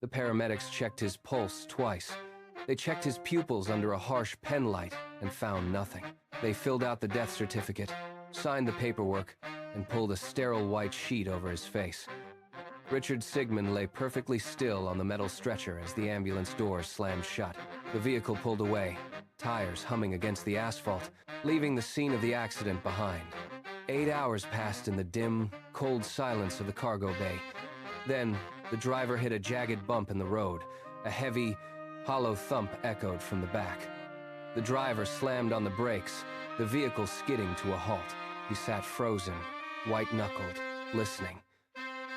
The paramedics checked his pulse twice. They checked his pupils under a harsh pen light and found nothing. They filled out the death certificate, signed the paperwork, and pulled a sterile white sheet over his face. Richard Sigmund lay perfectly still on the metal stretcher as the ambulance doors slammed shut. The vehicle pulled away, tires humming against the asphalt, leaving the scene of the accident behind. 8 hours passed in the dim, cold silence of the cargo bay. Then, the driver hit a jagged bump in the road. A heavy, hollow thump echoed from the back. The driver slammed on the brakes, the vehicle skidding to a halt. He sat frozen, white-knuckled, listening.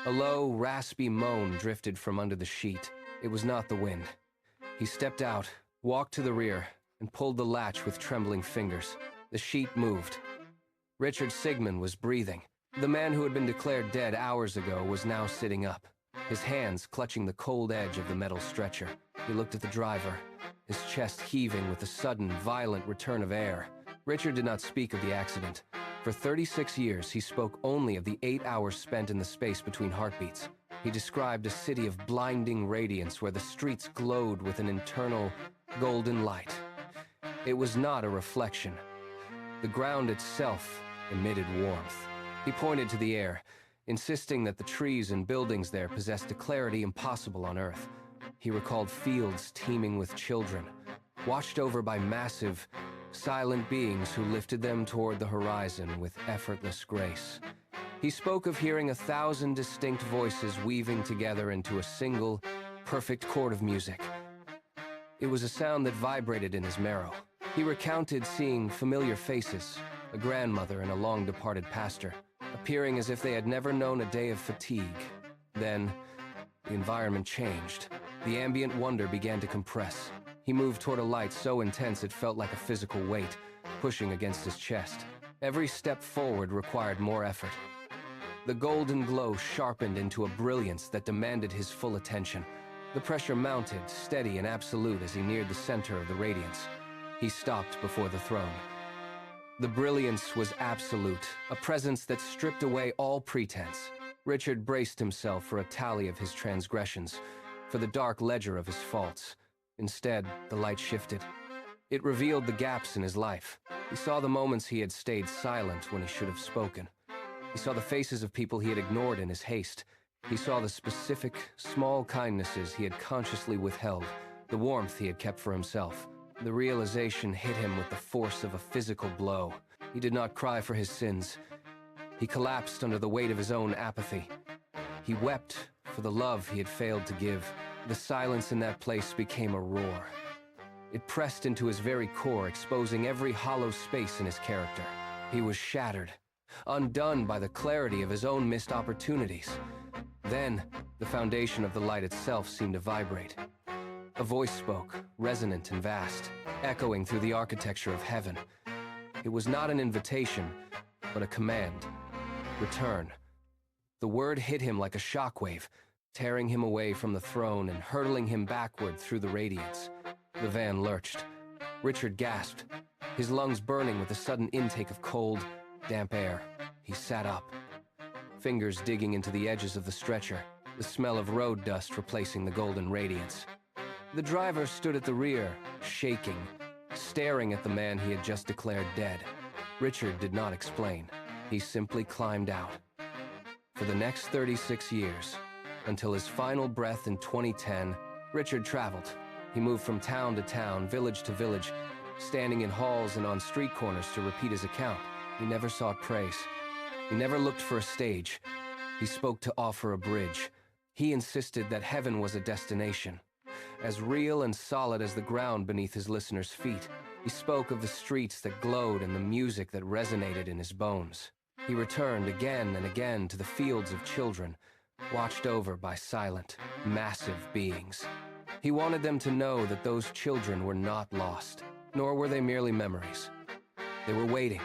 A low, raspy moan drifted from under the sheet. It was not the wind. He stepped out, walked to the rear, and pulled the latch with trembling fingers. The sheet moved. Richard Sigmund was breathing. The man who had been declared dead hours ago was now sitting up, his hands clutching the cold edge of the metal stretcher. He looked at the driver, his chest heaving with the sudden, violent return of air. Richard did not speak of the accident. For 36 years, he spoke only of the 8 hours spent in the space between heartbeats. He described a city of blinding radiance where the streets glowed with an internal, golden light. It was not a reflection. The ground itself emitted warmth. He pointed to the air, insisting that the trees and buildings there possessed a clarity impossible on Earth. He recalled fields teeming with children, watched over by massive, silent beings who lifted them toward the horizon with effortless grace. He spoke of hearing 1,000 distinct voices weaving together into a single, perfect chord of music. It was a sound that vibrated in his marrow. He recounted seeing familiar faces, a grandmother and a long-departed pastor, appearing as if they had never known a day of fatigue. Then, the environment changed. The ambient wonder began to compress. He moved toward a light so intense it felt like a physical weight, pushing against his chest. Every step forward required more effort. The golden glow sharpened into a brilliance that demanded his full attention. The pressure mounted, steady and absolute as he neared the center of the radiance. He stopped before the throne. The brilliance was absolute, a presence that stripped away all pretense. Richard braced himself for a tally of his transgressions, for the dark ledger of his faults. Instead, the light shifted. It revealed the gaps in his life. He saw the moments he had stayed silent when he should have spoken. He saw the faces of people he had ignored in his haste. He saw the specific, small kindnesses he had consciously withheld, the warmth he had kept for himself. The realization hit him with the force of a physical blow. He did not cry for his sins. He collapsed under the weight of his own apathy. He wept for the love he had failed to give. The silence in that place became a roar. It pressed into his very core, exposing every hollow space in his character. He was shattered, undone by the clarity of his own missed opportunities. Then, the foundation of the light itself seemed to vibrate. A voice spoke, resonant and vast, echoing through the architecture of heaven. It was not an invitation, but a command. Return. The word hit him like a shockwave, tearing him away from the throne and hurtling him backward through the radiance. The van lurched. Richard gasped, his lungs burning with a sudden intake of cold, damp air. He sat up, fingers digging into the edges of the stretcher, the smell of road dust replacing the golden radiance. The driver stood at the rear, shaking, staring at the man he had just declared dead. Richard did not explain. He simply climbed out. For the next 36 years, until his final breath in 2010, Richard traveled. He moved from town to town, village to village, standing in halls and on street corners to repeat his account. He never sought praise. He never looked for a stage. He spoke to offer a bridge. He insisted that heaven was a destination, as real and solid as the ground beneath his listeners' feet. He spoke of the streets that glowed and the music that resonated in his bones. He returned again and again to the fields of children, watched over by silent, massive beings. He wanted them to know that those children were not lost, nor were they merely memories. They were waiting.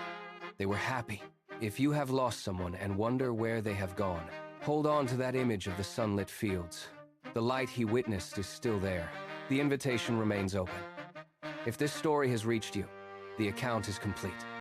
They were happy. If you have lost someone and wonder where they have gone, hold on to that image of the sunlit fields. The light he witnessed is still there. The invitation remains open. If this story has reached you, the account is complete.